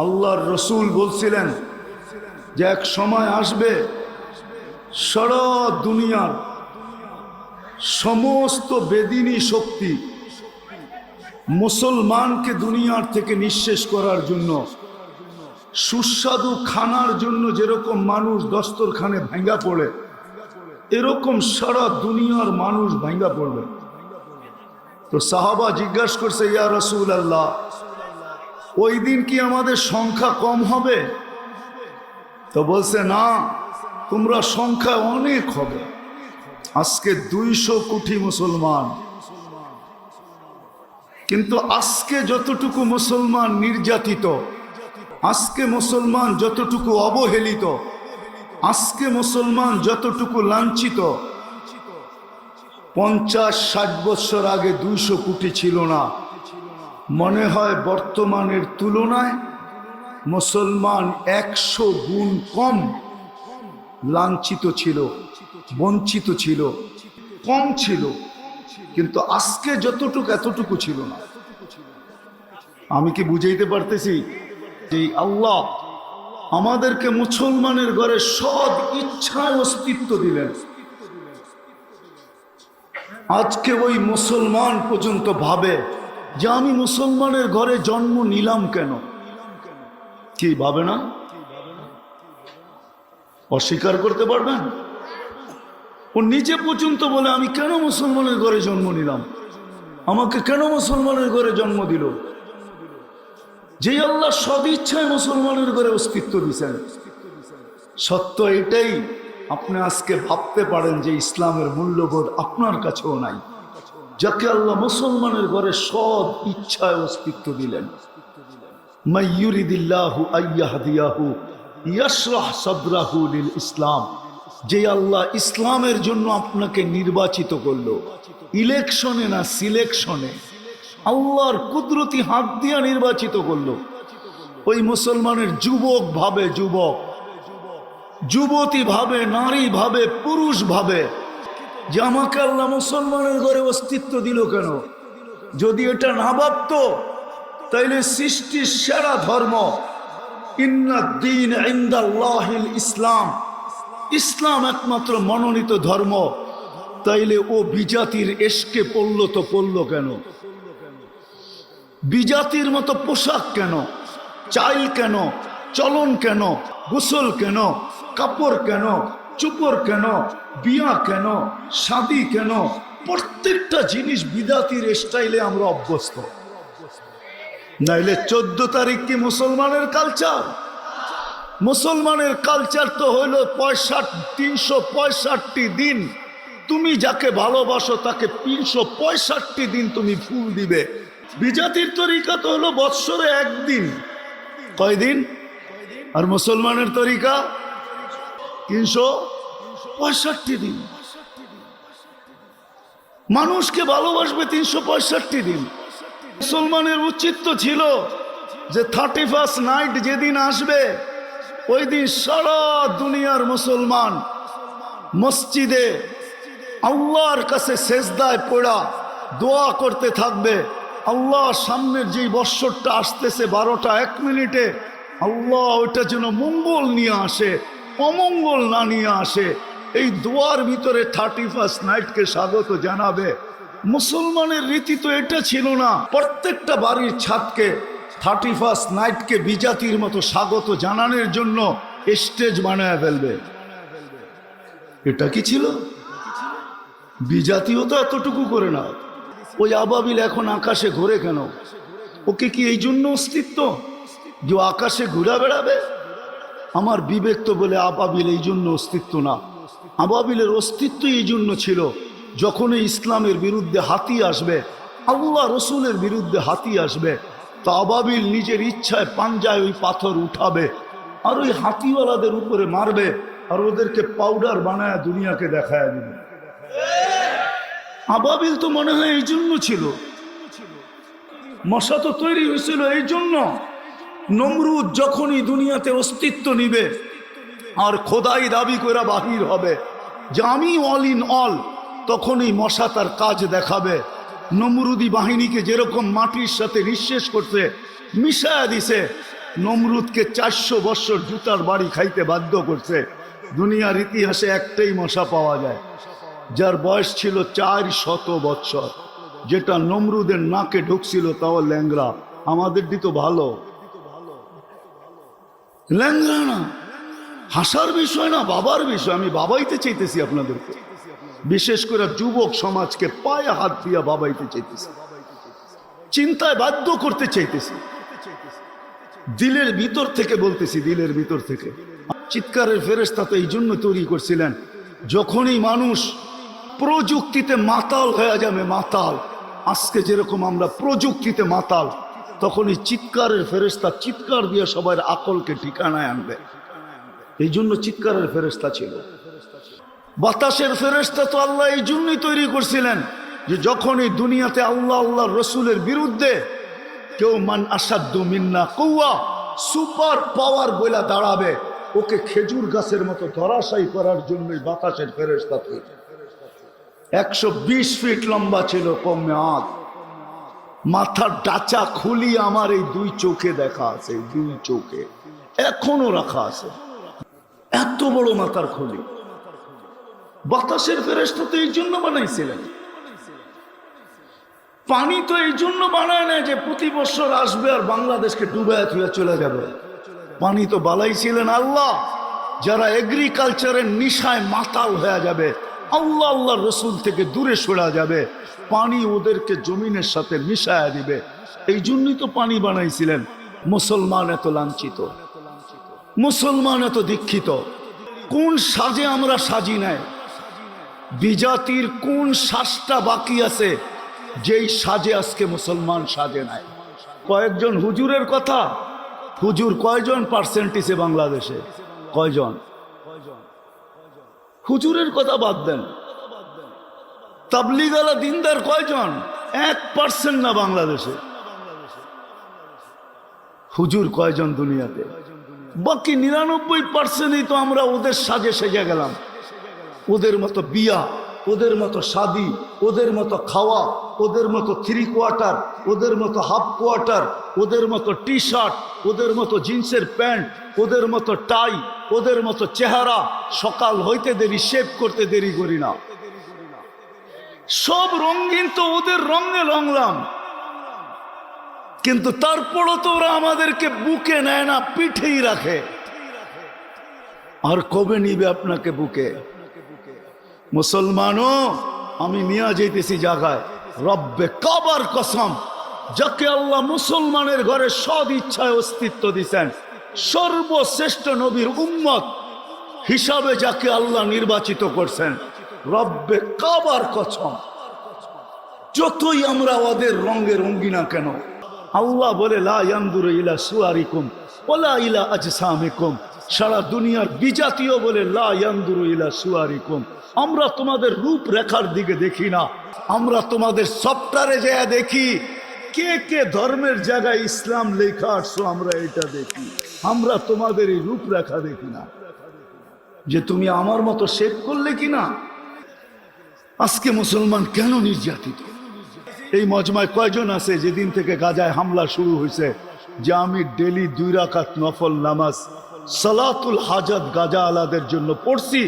আল্লাহর রসুল বলছিলেন যে এক সময় আসবে সারা দুনিয়ার সমস্ত বেদিনী শক্তি মুসলমানকে দুনিয়ার থেকে নিঃশেষ করার জন্য, সুস্বাদু খানার জন্য যেরকম মানুষ দস্তরখানে ভাঙ্গা পড়ে, এরকম সারা দুনিয়ার মানুষ ভাঙ্গা পড়বে। তো সাহাবা জিজ্ঞাসা করছে, ইয়া রাসূলুল্লাহ, ওই দিন কি আমাদের সংখ্যা কম হবে? তো বলছে, না, তোমরা সংখ্যা অনেক হবে। আজকে 200 কোটি মুসলমান, কিন্তু আজকে যতটুকু মুসলমান নির্যাতিত, আজকে মুসলমান যতটুকু অবহেলিত, আজকে মুসলমান যতটুকু লাঞ্ছিত, 50-60 বছর আগে 200 কোটি ছিল না। মনে হয় বর্তমানের তুলনায় মুসলমান 100 গুণ কম লাঞ্ছিত ছিল, বঞ্চিত ছিল, কম ছিল, কিন্তু আজকে যতটুকু এতটুকু ছিল না। আমি কি বুঝাইতে পারতেছি যে আল্লাহ আমাদেরকে মুসলমানের ঘরে সৎ ইচ্ছায় অস্তিত্ব দিলেন। আজকে ওই মুসলমান পর্যন্ত ভাবে যে আমি মুসলমানের ঘরে জন্ম নিলাম কেন? কি ভাবে না? অস্বীকার করতে পারবেন? ও নিজে পর্যন্ত বলে, আমি কেন মুসলমানের ঘরে জন্ম নিলাম, আমাকে কেন মুসলমানের ঘরে জন্ম দিল? যে আল্লাহ সদিচ্ছায় মুসলমানের ঘরে অস্তিত্ব দিয়েছেন। সত্য এটাই, আপনি আজকে ভাবতে পারেন যে ইসলামের মূল্যবোধ আপনার কাছেও নাই, যাকে আল্লাহ মুসলমানের ঘরে সৎ ইচ্ছায় অস্তিত্ব দিলেন। মাইয়ুরিদিল্লাহু আইয়াহদিয়াহু ইয়াশরাহ সাদরাহু লিল ইসলাম। যে আল্লাহ ইসলামের জন্য আপনাকে নির্বাচিত করলো, ইলেকশনে না সিলেকশনে, আল্লাহর কুদরতি হাত দিয়ে নির্বাচিত করলো। ওই মুসলমানের যুবক ভাবে, যুবক যুবতী ভাবে, নারী ভাবে, পুরুষ ভাবে যে আমাকে আল্লাহ মুসলমানের ঘরে অস্তিত্ব দিল কেন? যদি এটা না ভাবত, তাইলে সৃষ্টির সেরা ধর্ম ইন্নাদ-দীন ইনদাল্লাহিল ইসলাম, ইসলাম একমাত্র মনোনীত ধর্ম, তাইলে ও বিজাতির এশকে পড়ল তো পড়ল কেন? বিজাতির মতো পোশাক কেন, চাইল কেন, চলন কেন, গোসল কেন, কাপড় কেন, চুপড় কেন, বিয়া কেন, শাদী কেন? প্রত্যেকটা জিনিস বিজাতির স্টাইলে আমরা অভ্যস্ত। নাইলে 14 তারিখ কি মুসলমানের কালচার? মুসলমানের কালচার তো হইল 365 দিন তুমি যাকে ভালোবাসো তাকে 365 দিন তুমি ফুল দিবে। বিজাতির তরিকা তো হলো বৎসরে একদিন। কয়দিন? আর মুসলমানের তরিকা 365 দিন। মানুষকে ভালোবাসবে 365 দিন। মুসলমানের উচিত তো ছিল যে 31st নাইট যেদিন আসবে, ওই দিন সারা দুনিয়ার মুসলমান মসজিদে আল্লাহর কাছে সেজদায় পড়া দোয়া করতে থাকবে। আল্লাহ, সামনের যে বৎসরটা আসতেছে 12টা 1 মিনিটে, আল্লাহ ওইটা যেন মঙ্গল নিয়ে আসে, অমঙ্গল না নিয়ে আসে। এই দোয়ার ভিতরে 31st নাইটকে স্বাগত জানাবে। মুসলমানের রীতি তো এটা ছিল না। প্রত্যেকটা বাড়ির ছাদকে 31st নাইটকে বিজাতির মতো স্বাগত জানানোর জন্য স্টেজ বানায় ফেলবে। এটা কি ছিল? বিজাতিও তো এতটুকু করে না। ওই আবাবিল এখন আকাশে ঘোরে কেন? ওকে কি এই জন্য অস্তিত্ব যে আকাশে ঘুরা বেড়াবে? আমার বিবেক তো বলে আবাবিল এই জন্য অস্তিত্ব না। আবাবিলের অস্তিত্ব এই জন্য ছিল, যখন ইসলামের বিরুদ্ধে হাতি আসবে, আল্লাহ রসুলের বিরুদ্ধে হাতি আসবে, তো আবাবিল নিজের ইচ্ছায় পাঞ্জায় ওই পাথর উঠাবে আর ওই হাতিওয়ালাদের উপরে মারবে, আর ওদেরকে পাউডার বানায় দুনিয়াকে দেখায় দিবে। আবাবিল তো মনে হয় এই জন্য ছিল। মশা তো তৈরি হয়েছিল এই জন্য। নমরুদ যখনই দুনিয়াতে অস্তিত্ব নিবে আর খোদাই দাবি করে বাহির হবে যে আমি অল ইন অল, তখনই মশা তার কাজ দেখাবে। নমরুদি বাহিনীকে যেরকম মাটির সাথে নিঃশেষ করতে মিশায়া দিছে, নমরুদকে 400 বছর জুতার বাড়ি খাইতে বাধ্য করছে। দুনিয়ার ইতিহাসে একটাই মশা পাওয়া যায় যার বয়স ছিল 400 বছর, যেটা নমরুদের নাকে ঢুকছিল, তাও ল্যাংরা। আমাদের দিত ভালো, ল্যাংরা না। হাসার বিষয় না, বাবার বিষয়। আমি বাবাইতে চাইতেছি আপনাদেরকে, বিশেষ করে যুবক সমাজকে পায়ে হাত দিয়া বাবাইতে চাইতেছি, চিন্তায় বাধ্য করতে চাইতেছি, দিলের ভিতর থেকে বলতেছি, দিলের ভিতর থেকে। চিৎকারের ফেরেশতা তো এই জন্য তৈরি করছিলেন, যখনই মানুষ প্রযুক্তিতে মাতাল হয়ে যাবে, মাতাল, আজকে যেরকম আমরা প্রযুক্তিতে মাতাল, তখনই চিৎকারের ফেরেশতা চিৎকার দিয়ে সবার আকলকে ঠিকানায় আনবে। এই জন্য চিৎকারের ফেরেশতা ছিল। বাতাসের ফেরেশতা তো আল্লাহ এই জন্যই তৈরি করছিলেন যে যখনই দুনিয়াতে আল্লাহ আল্লাহ রসুলের বিরুদ্ধে কেউ মান আসাদ্দু মিন্না কৌয়া সুপার পাওয়ার বইলা দাঁড়াবে, ওকে খেজুর গাছের মতো ধরাশায়ী করার জন্যই বাতাসের ফেরেশতা তৈরি। 120 ফিট লম্বা ছিল কমে হাত, মাথার ডাচা খুলি আমার এই 2 চোখে দেখা আছে, 2 চোখে এখনো রাখা আছে, এত বড় মাথার খুলি। বাতাসের ফেরেশতা তো এই জন্য বানাইছিলেন। পানি তো এই জন্য বানায় না যে প্রতি বছর আসবে আর বাংলাদেশকে ডুবায় থুয়ে চলে যাবে। পানি তো বানাইছিলেন আল্লাহ, যারা এগ্রিকালচারের নিশায় মাতাল হয়ে যাবে, আল্লাহ আল্লাহ রসুল থেকে দূরে সরা যাবে, পানি ওদেরকে জমিনের সাথে মিশায়া দিবে। এই জন্যই তো পানি বানাইছিলেন। মুসলমান এত লাঞ্ছিত, মুসলমান এত দীক্ষিত, কোন সাজে আমরা সাজি নাই? বিজাতির কোন শ্বাসটা বাকি আছে যেই সাজে আজকে মুসলমান সাজে নাই? কয়েকজন হুজুরের কথা, হুজুর কয়জন পার্সেন্টেজে বাংলাদেশে? কয়জন? হুজুরের কথা বাদ দেন, তাবলিগালা দিনদার কয়জন? 1% না বাংলাদেশে। হুজুর কয়জন দুনিয়াতে? বাকি 99%ই তো আমরা ওদের সাজে সেজে গেলাম। ওদের মতো বিয়া, ওদের মতো শাদি, ওদের মতো খাওয়া, ওদের মতো 3 কোয়ার্টার, ওদের মতো হাফ কোয়ার্টার, ওদের মতো টি শার্ট, ওদের মতো জিন্সের প্যান্ট, ওদের মতো টাই, ওদের মতো চেহারা। সকাল হইতে দেরি, শেভ করতে দেরি করি না। সব রঙিন তো ওদের রঙে রঙলাম, কিন্তু তারপরও তো ওরা আমাদেরকে বুকে নেয় না, পিঠেই রাখে। আর কবে নিবে আপনাকে বুকে? মুসলমানও আমি নিয়ে যেতেছি জায়গায়, রব্বে কাবার কসম, যাকে আল্লাহ মুসলমানের ঘরে সদ ইচ্ছায় অস্তিত্ব দিচ্ছেন, সর্বশ্রেষ্ঠ নবীর উম্মত হিসাবে যাকে আল্লাহ নির্বাচিত করছেন, রব্বে কাবার কসম, যতই আমরা ওদের রঙে রঙ্গি না কেন, আল্লাহ বলে লা ইয়ানজুরু ইলা সুয়ারিকুম ওয়ালা ইলা আজসামিকুম। সারা দুনিয়ার বিজাতীয় বলে লা ইয়ানজুরু ইলা সুয়ারিকুম, আমরা তোমাদের রূপরেখার দিকে দেখি না, আমরা তোমাদের সফটওয়্যারে যা দেখি, কে কে ধর্মের জায়গায় ইসলাম লেখা আসছো আমরা এটা দেখি। আমরা তোমাদের এই রূপরেখা দেখি না যে তুমি আমার মতো শেভ করলে কিনা। আজকে মুসলমান কেন নির্যাতিত? এই মজমায় কয়জন আছে যেদিন থেকে গাজায় হামলা শুরু হয়েছে যে আমি ডেলি 2 রাকাত নফল নামাজ সালাতুল হাজাত গাজা আলাদের জন্য পড়ছি,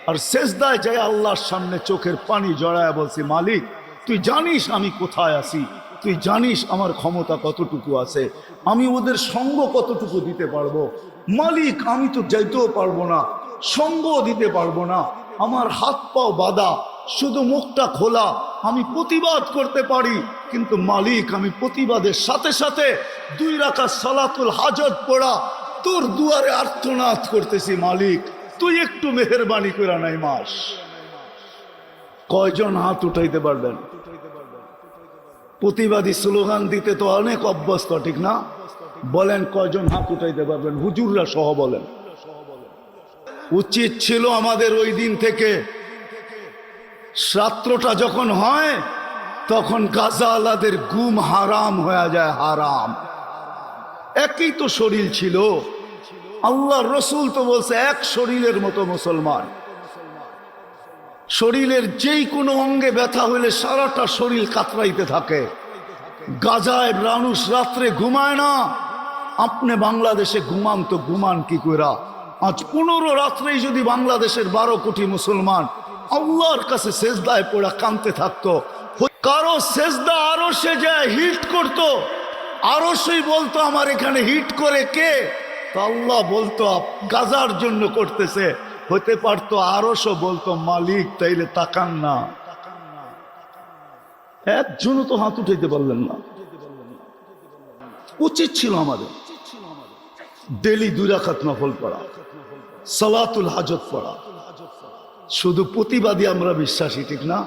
আর সেজদায় যায় আল্লাহর সামনে চোখের পানি জড়ায় বলছি, মালিক তুই জানিস আমি কোথায় আছি, তুই জানিস আমার ক্ষমতা কতটুকু আছে, আমি ওদের সঙ্গ কতটুকু দিতে পারবো। মালিক আমি তো যাইতেও পারবো না, সঙ্গ দিতে পারবো না, আমার হাত পাও বাঁধা, শুধু মুখটা খোলা, আমি প্রতিবাদ করতে পারি, কিন্তু মালিক আমি প্রতিবাদের সাথে সাথে 2 রাকাত সালাতুল হাজত পড়া তোর দুয়ারে আর্তনাদ করতেছি, মালিক তুই একটু মেহেরবানি করে নাই মাস। কয়জন হাত উঠাইতে পারবেন? প্রতিবাদী স্লোগান দিতে তো অনেক অভ্যস্ত, ঠিক না? বলেন কয়জন হাত উঠাইতে পারবেন? হুজুররা সহ বলেন। উচিত ছিল আমাদের ওই দিন থেকে, রাত্রটা যখন হয় তখন গাজা আলাদের ঘুম হারাম হয়ে যায়, হারাম। একই তো শরীর ছিল, আল্লাহ রসুল তো বলছে এক শরীরের মতো মুসলমান। শরীরের যেই কোনো অঙ্গে ব্যথা হইলে সারাটা শরীর কাতরাইতে থাকে। গাজায় মানুষ রাত্রে ঘুমায় না, আপনি বাংলাদেশে ঘুমান তো ঘুমান কি কইরা? আজ 15 রাত্রেই যদি বাংলাদেশের 12 কোটি মুসলমান আল্লাহর কাছে সেজদায় পড়া কাঁদতে থাকতো, কারো সেজদা আরো সে যায় হিট করতো, আরো সেই বলতো আমার এখানে হিট করে কে? তো আল্লাহ বলতো গাজার জন্য করতেছে। হতে পারতো আরশও বলতো মালিক, তাইলে তাকান না। একজনও তো হাত উঠাইতে পারলেন না। উচিত ছিল আমাদের ডেলি 2 রাকাত নফল পড়া, সালাতুল হাজত পড়া। শুধু প্রতিবাদী আমরা বিশ্বাসী, ঠিক না?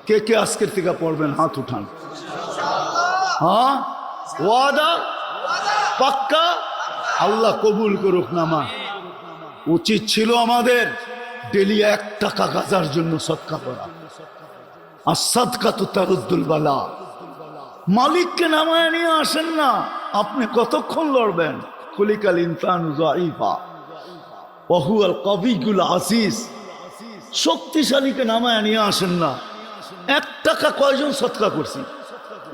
কে কে আজকের থেকে পড়বেন? হাত উঠান। হ্যাঁ, ওয়াদা পাক্কা? আল্লাহ কবুল করুক নামা। উচিত ছিল আমাদের ডেলি 1 টাকা গাজার জন্য সদকা করা। আর সদকা তো তারুদ্দুল বালা। মালিককে নামায় নিয়ে আসেন না, আপনি কতক্ষণ লড়বেন? খুলিকাল ইনসানু যায়ীফা ওয়া হুয়াল কবিয়ুল আজিজ। শক্তিশালীকে নামায় নিয়ে আসেন না। 1 টাকা কয়জন সদকা করছি?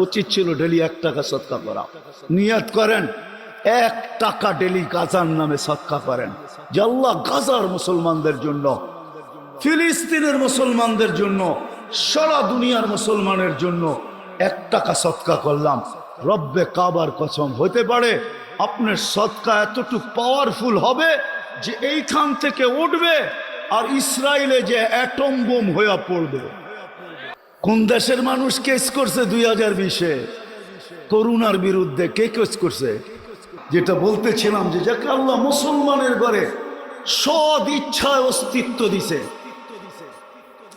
উচিত ছিল ডেলি 1 টাকা সদকা করা। নিয়ত করেন 1 টাকা ডেলি গাজার নামে সদকা করেন, যে আল্লাহ গাজার মুসলমানদের জন্য, ফিলিস্তিনের মুসলমানদের জন্য, সারা দুনিয়ার মুসলমানের জন্য 1 টাকা সদকা করলাম। রব্বে কাবার কসম, হতে পারে আপনার সদকা এতটুকু পাওয়ারফুল হবে যে এইখান থেকে উঠবে আর ইসরায়েলে যে অ্যাটম বোম হয়ে পড়বে। কোন দেশের মানুষ কেস করছে 2020-এ করোনার বিরুদ্ধে? কে কেস করছে? যেটা বলতেছিলাম, যে যাকে আল্লাহ মুসলমানের ঘরে সদ ইচ্ছায় অস্তিত্ব দিছে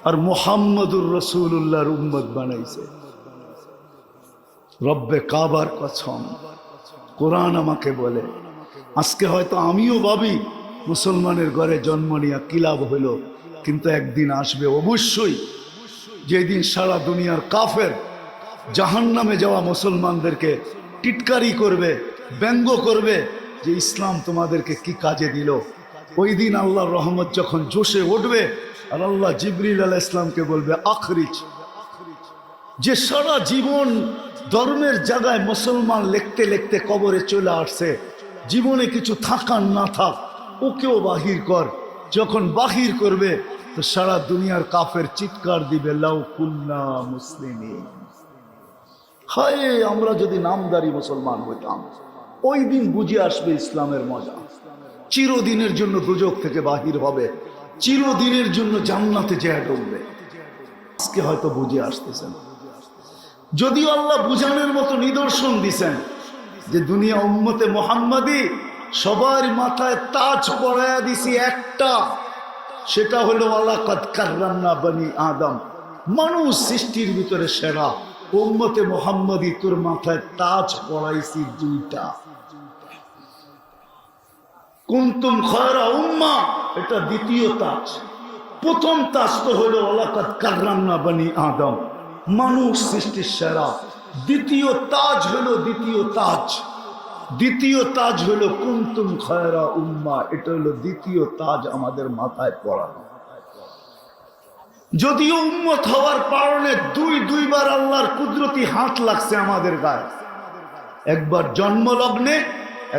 আর মুহাম্মদুর রাসূলুল্লাহর উম্মত বানাইছে। রব্বে কাবার কসম, কোরআন আমাকে বলে, আজকে হয়তো আমিও ভাবি মুসলমানের ঘরে জন্ম নিয়ে কি লাভ হইল, কিন্তু একদিন আসবে অবশ্যই যেদিন সারা দুনিয়ার কাফের জাহান্নামে যাওয়া মুসলমানদেরকে টিটকারি করবে, ব্যঙ্গ করবে যে ইসলাম তোমাদেরকে কি কাজে দিল। ওই দিন আল্লাহর রহমত যখন জোশে উঠবে আর আল্লাহ জিবরিল আলাইহিস সালামকে বলবে আখরিজ। যে সারা জীবন ধর্মের জায়গায় মুসলমান লিখতে লিখতে কবরে চলে আসছে, জীবনে কিছু থাকার না থাক, ওকেও বাহির কর। যখন বাহির করবে তো সারা দুনিয়ার কাফের চিৎকার দিবে লাউ কুন্না মুসলিমিন। হায়, আমরা যদি নামদারি মুসলমান হইতাম, ওই দিন বুঝে আসবে ইসলামের মজা। চিরদিনের জন্য দুজক থেকে বাহির হবে, চিরদিনের জন্য জান্নাতে যেয়ে ঢুকবে। আজকে হয়তো বুঝে আসতেছেন। যদিও আল্লাহ বুঝানোর মতো নিদর্শন দিছেন যে দুনিয়া উম্মতে মুহাম্মাদি সবার মাথায় তাজ পরায়া দিছি একটা, সেটা হলো ওয়ালাকাদ কাররামনা বনি আদম। মানুষ সৃষ্টির ভিতরে সেরা। উম্মতে মুহাম্মাদি তোর মাথায় তাজ পরাইছি 2টা। কুনতুম খায়রা উম্মাহ, এটা দ্বিতীয় তাজ। প্রথম তাজ তো হলো ওয়ালাকাদ কাররামনা বনি আদম, মানুষ সৃষ্টির সেরা। দ্বিতীয় তাজ হলো দ্বিতীয় তাজ হলো কুনতুম খায়রা উম্মাহ, এটা হলো দ্বিতীয় তাজ আমাদের মাথায় পড়ানো। যদিও উম্মত হওয়ার কারণে দুইবার আল্লাহর কুদরতি হাত লাগছে আমাদের গায়ে, একবার জন্মলগ্নে,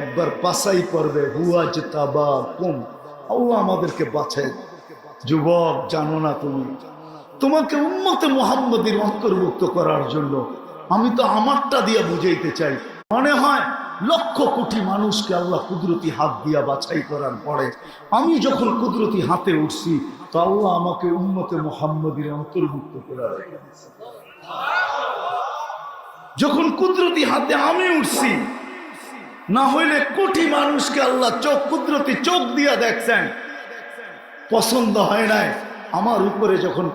একবার বাছাই করবে হুয়াজতাবাকুম। আল্লাহ আমাদেরকে বাছাই। যুবক, জানো না তোমাকে উম্মতে মুহাম্মাদির অন্তর্ভুক্ত করার জন্য আমি তো আমারটা দিয়ে বুঝাইতে চাই। মনে হয় লক্ষ কোটি মানুষকে আল্লাহ কুদরতি হাত দিয়া বাছাই করার পরে আমি যখন কুদরতি হাতে উঠছি, তো আল্লাহ আমাকে উম্মতে মুহাম্মাদির অন্তর্ভুক্ত করার, যখন কুদরতি হাতে আমি উঠছি, না হইলে কোটি মানুষকে আল্লাহ কুদরতি চোখ দিয়া দেখছেন, পছন্দ হয় নাই। আমার উপরে যখন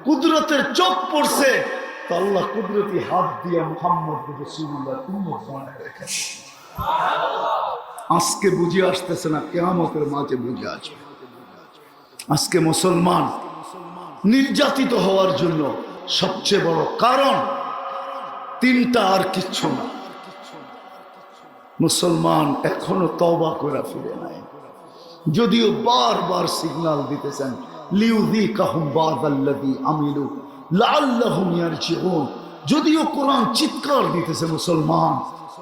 কুদরতের চোখ পড়ছে, তো আল্লাহ কুদরতি হাত দিয়া মুহাম্মদ রাসূলুল্লাহ উম্মত বানায় রেখেছে। আজকে বুঝে আসতেছে না, কিয়ামতের মাঝে বুঝে আসবে। আজকে মুসলমান নির্যাতিত হওয়ার জন্য সবচেয়ে বড় কারণ 3টা, আর কিচ্ছু না। মুসলমান এখনো তওবা করে ফিরে নাই, যদিও বারবার সিগন্যাল দিতেছেন লিউযীকাহুম বাযাল্লাযী আমিলু লাআল্লাহুম ইয়ারজিউন। যদিও কোরআন চিৎকার দিতেছে মুসলমান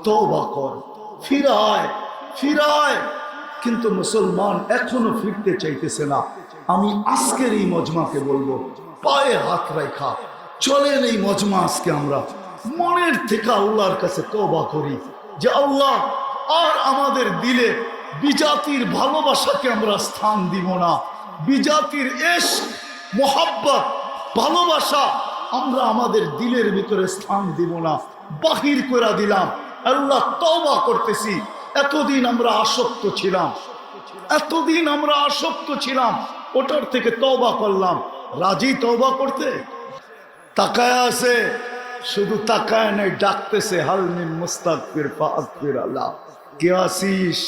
তওবা কর, ফিরায় ফিরায়, কিন্তু মুসলমান এখনো ফিরতে চাইতেছে না। আমি আজকের এই মজমাকে বলবো, পায়ে হাত রেখা চলেন এই মজমা আজকে আমরা মনের থেকে আল্লাহর কাছে তওবা করি যে আল্লাহ, আর আমাদের দিলে বিজাতির ভালোবাসাকে আমরা স্থান দিব না। বিজাতির ইশক, মোহাব্বত, ভালোবাসা আমরা আমাদের দিলের ভিতরে স্থান দিব না, বাহির করে দিলাম। আল্লাহ, তওবা করতেছি। এতদিন আমরা আসক্ত ছিলাম, এতদিন আমরা আসক্ত ছিলাম, ওটার থেকে তওবা করলাম। রাজি তওবা করতে? তাকায় আছে, শুধু তাকায় নাই, ডাকতেছে, হাল মিন মুস্তাগফির ফাগফির আল্লাহ। কে আসিস?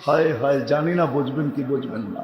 হায় হায়, জানি না বুঝবেন কি বুঝবেন না।